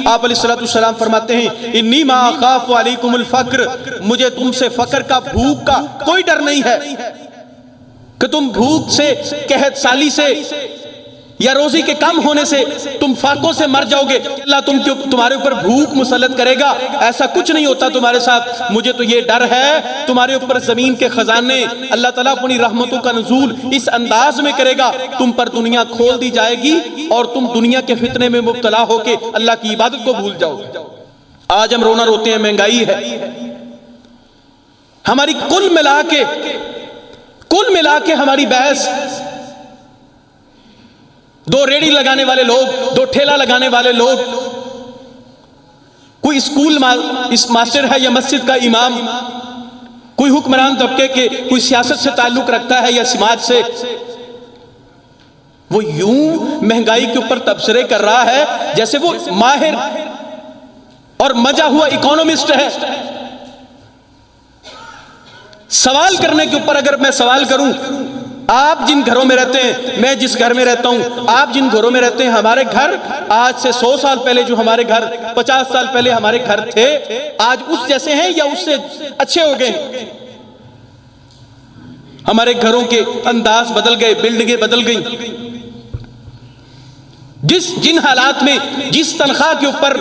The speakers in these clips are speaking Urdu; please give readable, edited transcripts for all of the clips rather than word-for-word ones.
آپ علیہ السلام فرماتے ہیں انی ما اخاف علیکم الفقر، مجھے تم سے فقر کا، بھوک کا کوئی ڈر نہیں ہے کہ تم بھوک سے، قحط سالی سے یا روزی کے کم ہونے سے تم فاقوں سے مر جاؤ گے، اللہ تمہارے اوپر بھوک مسلط کرے گا، ایسا کچھ نہیں ہوتا تمہارے ساتھ۔ مجھے تو یہ ڈر ہے تمہارے اوپر زمین کے خزانے، اللہ تعالیٰ اپنی رحمتوں کا نزول اس انداز میں کرے گا، تم پر دنیا کھول دی جائے گی اور تم دنیا کے فتنے میں مبتلا ہو کے اللہ کی عبادت کو بھول جاؤ گے۔ آج ہم رونا روتے ہیں، مہنگائی ہے ہماری، کل ملا کے ہماری بحث، دو ریڑی لگانے والے لوگ، دو ٹھیلا لگانے والے لوگ، کوئی اسکول ماسٹر ہے یا مسجد کا امام، کوئی حکمران طبقے کے، کوئی سیاست سے تعلق رکھتا ہے یا سماج سے، وہ یوں مہنگائی کے اوپر تبصرے کر رہا ہے جیسے وہ ماہر اور مجا ہوا اکانومسٹ ہے۔ سوال کرنے کے اوپر اگر میں سوال کروں، آپ جن گھروں میں رہتے ہیں، میں جس گھر میں رہتا ہوں، آپ جن گھروں میں رہتے ہیں، ہمارے گھر آج سے 100 سال پہلے جو ہمارے گھر، 50 سال پہلے ہمارے گھر تھے، آج اس جیسے ہیں یا اس سے اچھے ہو گئے ہیں؟ ہمارے گھروں کے انداز بدل گئے، بلڈنگیں بدل گئیں۔ جن حالات میں، جس تنخواہ کے اوپر،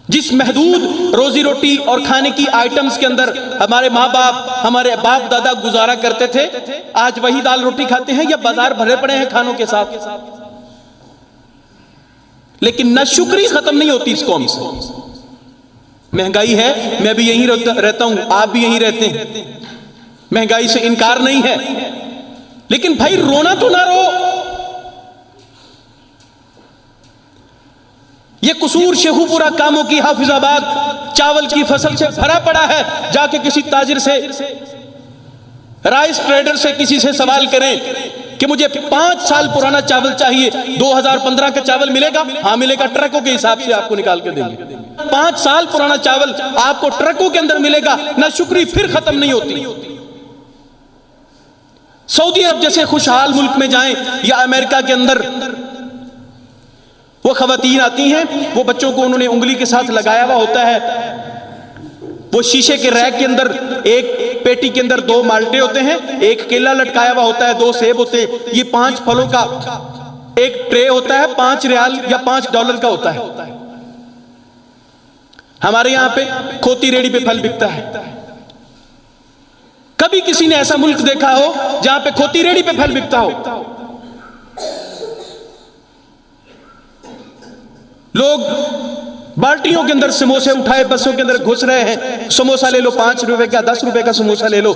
جس محدود روزی روٹی اور کھانے کی آئٹمز کے اندر ہمارے ماں باپ، ہمارے باپ دادا گزارا کرتے تھے، آج وہی دال روٹی کھاتے ہیں یا بازار بھرے پڑے ہیں کھانوں کے ساتھ۔ لیکن ناشکری ختم نہیں ہوتی اس قوم سے۔ مہنگائی ہے، میں بھی یہیں رہتا ہوں، آپ بھی یہیں رہتے ہیں، مہنگائی سے انکار نہیں ہے، لیکن بھائی رونا تو نہ رو۔ یہ قصور شیخو پورہ کاموں کی حافظ آباد چاول کی فصل سے بھرا پڑا ہے، جا کے کسی تاجر سے، رائس ٹریڈر سے، کسی سے سوال کریں کہ مجھے 5 سال پرانا چاول چاہیے، 2015 کا چاول ملے گا؟ ہاں ملے گا، ٹرکوں کے حساب سے آپ کو نکال کے دیں گے۔ 5 سال پرانا چاول آپ کو ٹرکوں کے اندر ملے گا، نہ شکری پھر ختم نہیں ہوتی۔ سعودی عرب جیسے خوشحال ملک میں جائیں یا امریکہ کے اندر، وہ خواتین آتی ہیں، وہ بچوں کو انہوں نے انگلی کے ساتھ لگایا ہوا ہوتا ہے، وہ شیشے کے ریک کے اندر ایک پیٹی کے اندر 2 مالٹے ہوتے ہیں، ایک کیلا لٹکایا ہوا ہوتا ہے، 2 سیب ہوتے ہیں، یہ 5 پھلوں کا ایک ٹرے ہوتا ہے، 5 ریال یا $5 کا ہوتا ہے۔ ہمارے یہاں پہ کھوتی ریڑی پہ پھل بکتا ہے۔ کبھی کسی نے ایسا ملک دیکھا ہو جہاں پہ کھوتی ریڑی پہ پھل بکتا ہو؟ لوگ بالٹیوں کے اندر سموسے اٹھائے بسوں کے اندر گھس رہے ہیں، سموسہ لے لو 5 روپے کا، 10 روپے کا سموسہ لے لو۔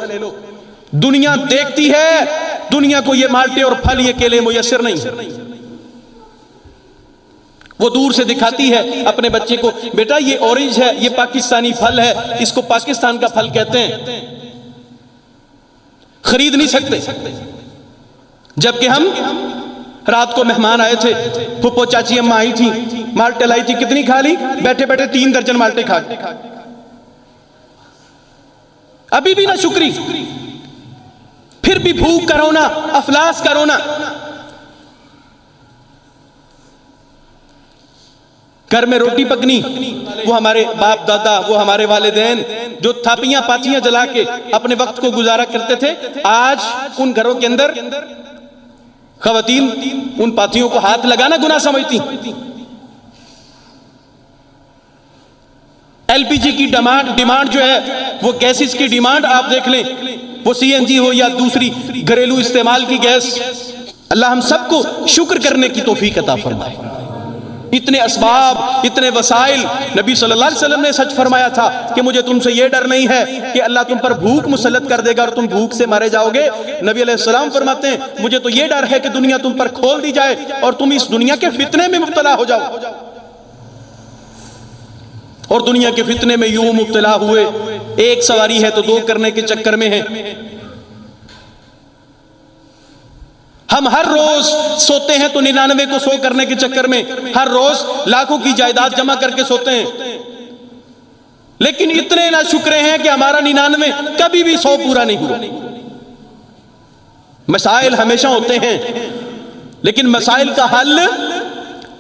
دنیا دیکھتی ہے، دنیا کو یہ مالٹے اور پھل، یہ کیلے میسر نہیں۔ وہ دور سے دکھاتی ہے اپنے بچے کو، بیٹا یہ اورنج ہے، یہ پاکستانی پھل ہے، اس کو پاکستان کا پھل کہتے ہیں، خرید نہیں سکتے۔ جبکہ ہم، رات کو مہمان آئے تھے، پھپھو چاچی اماں آئی تھی، مالٹے لائی تھی، کتنی کھا لی؟ بیٹھے بیٹھے 3 درجن مالٹے کھا لی۔ ابھی بھی نہ شکری، پھر بھی بھوک کا رونا، افلاس کا رونا۔ گھر میں روٹی پکنی، وہ ہمارے باپ دادا، وہ ہمارے والدین جو تھاپیاں پاتیاں جلا کے اپنے وقت کو گزارا کرتے تھے، آج ان گھروں کے اندر خواتین ان پاتیوں کو ہاتھ لگانا گناہ سمجھتی۔ ایل پی جی کی ڈیمانڈ جو ہے، وہ گیسز کی ڈیمانڈ آپ دیکھ لیں، وہ سی این جی ہو یا دوسری گھریلو استعمال کی گیس۔ اللہ ہم سب کو شکر کرنے کی توفیق عطا فرمائے۔ اتنے اسباب، اتنے وسائل، نبی صلی اللہ علیہ وسلم نے سچ فرمایا تھا کہ مجھے تم سے یہ ڈر نہیں ہے کہ اللہ تم پر بھوک مسلط کر دے گا اور تم بھوک سے مارے جاؤ گے۔ نبی علیہ السلام فرماتے ہیں مجھے تو یہ ڈر ہے کہ دنیا تم پر کھول دی جائے اور تم اس دنیا کے فتنے میں مبتلا ہو جاؤ۔ اور دنیا کے فتنے میں یوں مبتلا ہوئے، ایک سواری ہے تو 2 کرنے کے چکر میں ہیں۔ ہم ہر روز سوتے ہیں تو 99 کو 100 کرنے کے چکر میں، ہر روز لاکھوں کی جائیداد جمع کر کے سوتے ہیں، لیکن اتنے ناشکرے ہیں کہ ہمارا 99 کبھی بھی 100 پورا نہیں ہوا۔ مسائل ہمیشہ ہوتے ہیں، لیکن مسائل کا حل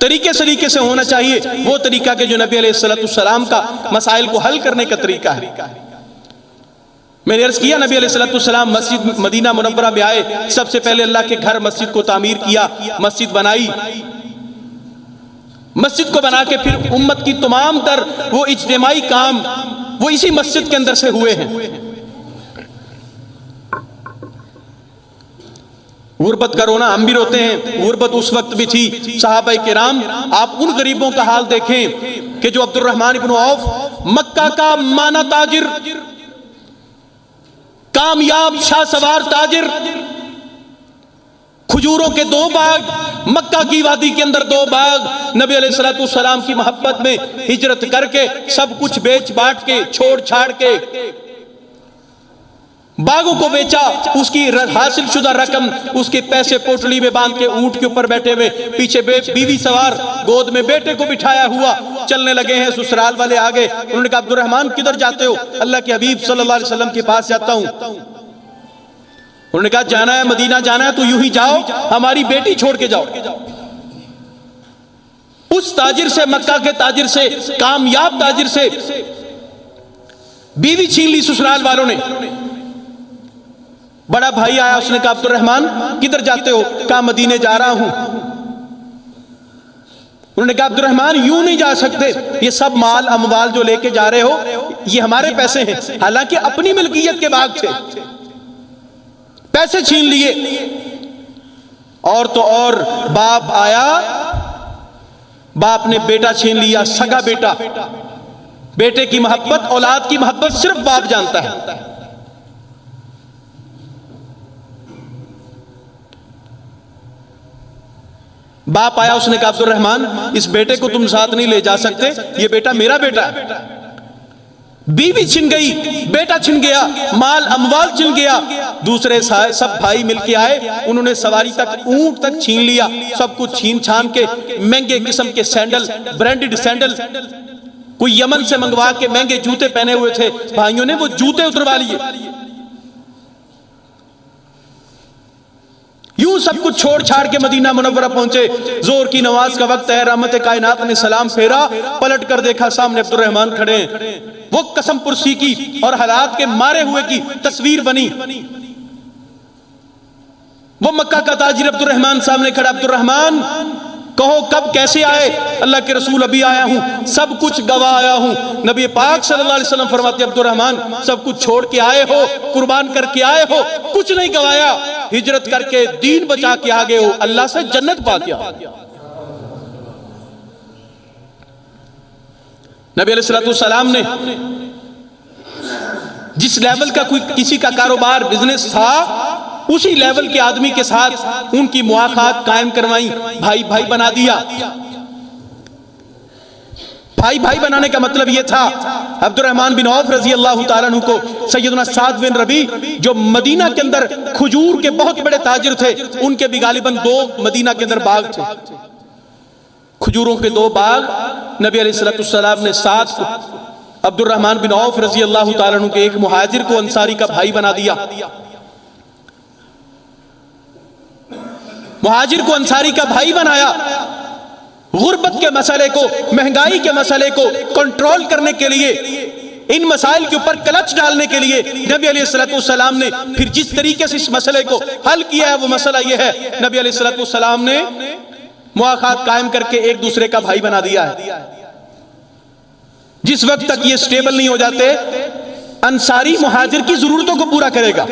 طریقے سلیقے سے ہونا چاہیے، وہ طریقہ کہ جو نبی علیہ السلام کا مسائل کو حل کرنے کا طریقہ ہے۔ میں نے عرض کیا نبی علیہ السلام مسجد مدینہ منورہ میں آئے، سب سے پہلے اللہ کے گھر مسجد کو تعمیر کیا، مسجد بنائی، مسجد کو بنا کے پھر امت کی تمام تر وہ اجتماعی کام وہ اسی مسجد کے اندر سے ہوئے ہیں۔ غربت کا رونا ہم بھی روتے ہیں، غربت اس وقت بھی تھی۔ صحابہ کرام، آپ ان غریبوں کا حال دیکھیں کہ جو عبد الرحمن بن عوف، مکہ کا مانا تاجر، کامیاب شاہ سوار تاجر، کھجوروں کے 2 باغ، مکہ کی وادی کے اندر 2 باغ، نبی علیہ السلام کی محبت میں ہجرت کر کے سب کچھ بیچ بانٹ کے چھوڑ چھاڑ کے باغوں کو بیچا، اس کی حاصل شدہ رقم، اس کے پیسے پوٹلی میں باندھ کے اونٹ کے اوپر بیٹھے ہوئے، پیچھے بیوی سوار، گود میں بیٹے کو بٹھایا ہوا، چلنے لگے ہیں۔ سسرال والے آگے، انہوں نے کہا عبد الرحمن کدھر جاتے ہو؟ اللہ کے حبیب صلی اللہ علیہ وسلم کے پاس جاتا ہوں۔ انہوں نے کہا جانا ہے مدینہ جانا ہے تو یوں ہی جاؤ، ہماری بیٹی چھوڑ کے جاؤ۔ اس تاجر سے، مکہ کے تاجر سے، کامیاب تاجر سے بیوی چھین لی سسرال والوں نے۔ بڑا بھائی آیا، اس نے کہا عبد الرحمن کدھر جاتے ہو؟ کہا مدینے جا رہا ہوں۔ انہوں نے کہا عبد الرحمن یوں نہیں جا سکتے، یہ سب مال اموال جو لے کے جا رہے ہو یہ ہمارے پیسے ہیں، حالانکہ اپنی ملکیت کے باغ تھے، پیسے چھین لیے۔ اور تو اور باپ آیا، باپ نے بیٹا چھین لیا، سگا بیٹا۔ بیٹے کی محبت، اولاد کی محبت صرف باپ جانتا ہے۔ باپ آیا، اس نے کہا عبد الرحمن اس بیٹے کو تم ساتھ نہیں لے جا سکتے، یہ بیٹا میرا بیٹا ہے۔ بیوی چھن گئی، بیٹا چھن گیا، مال اموال چھن گیا۔ دوسرے سب بھائی مل کے آئے، انہوں نے سواری تک، اونٹ تک چھین لیا، سب کچھ چھین چھان کے مہنگے قسم کے سینڈل، برانڈڈ سینڈل، کوئی یمن سے منگوا کے مہنگے جوتے پہنے ہوئے تھے بھائیوں نے، وہ جوتے اتروا لیے۔ یوں سب کچھ چھوڑ چھاڑ کے مدینہ منورہ پہنچے۔ زور کی نماز کا وقت ہے، رحمت کائنات نے سلام پھیرا، پلٹ کر دیکھا سامنے عبد الرحمن کھڑے ہیں۔ وہ قسم پرسی کی اور حالات کے مارے ہوئے کی تصویر بنی۔ وہ مکہ کا تاجر عبد الرحمن سامنے کھڑا، عبد الرحمن کہو کب کیسے آئے؟ اللہ کے رسول ابھی آیا ہوں، سب کچھ گوا آیا ہوں۔ نبی پاک صلی اللہ علیہ وسلم فرماتے عبد الرحمن سب کچھ چھوڑ کے آئے ہو، قربان کر کے آئے ہو، کچھ نہیں گوایا، ہجرت کر کے دین بچا کے آگے ہو، اللہ سے جنت پا گیا۔ نبی علیہ السلام نے جس لیول کا کوئی کسی کا کاروبار بزنس تھا، اسی لیول کے آدمی کے ساتھ ان کی مواخات قائم کروائیں، بھائی بھائی بنا دیا۔ بھائی بھائی بنانے کا مطلب یہ تھا، عبد الرحمن بن عوف رضی اللہ تعالیٰ عنہ کو سیدنا سعد بن ربیع جو مدینہ کے اندر کھجور کے بہت بڑے تاجر تھے، ان کے بھی غالباً 2 مدینہ کے اندر باغ تھے، کھجوروں کے 2 باغ۔ نبی علیہ السلام نے سعد کو عبد الرحمن بن عوف رضی اللہ تعالیٰ عنہ کے ایک مہاجر کو انصاری کا بھائی بنا دیا۔ مہاجر کو انصاری کا بھائی بنایا۔ غربت کے مسئلے کو، مہنگائی کے مسئلے کو کنٹرول کرنے کے لیے، ان مسائل کے اوپر کلچ ڈالنے کے لیے نبی علیہ السلام نے پھر جس طریقے سے اس مسئلے کو حل کیا ہے وہ مسئلہ یہ ہے، نبی علیہ السلام نے مواخات قائم کر کے ایک دوسرے کا بھائی بنا دیا ہے۔ جس وقت تک یہ سٹیبل نہیں ہو جاتے، انصاری مہاجر کی ضرورتوں کو پورا کرے گا،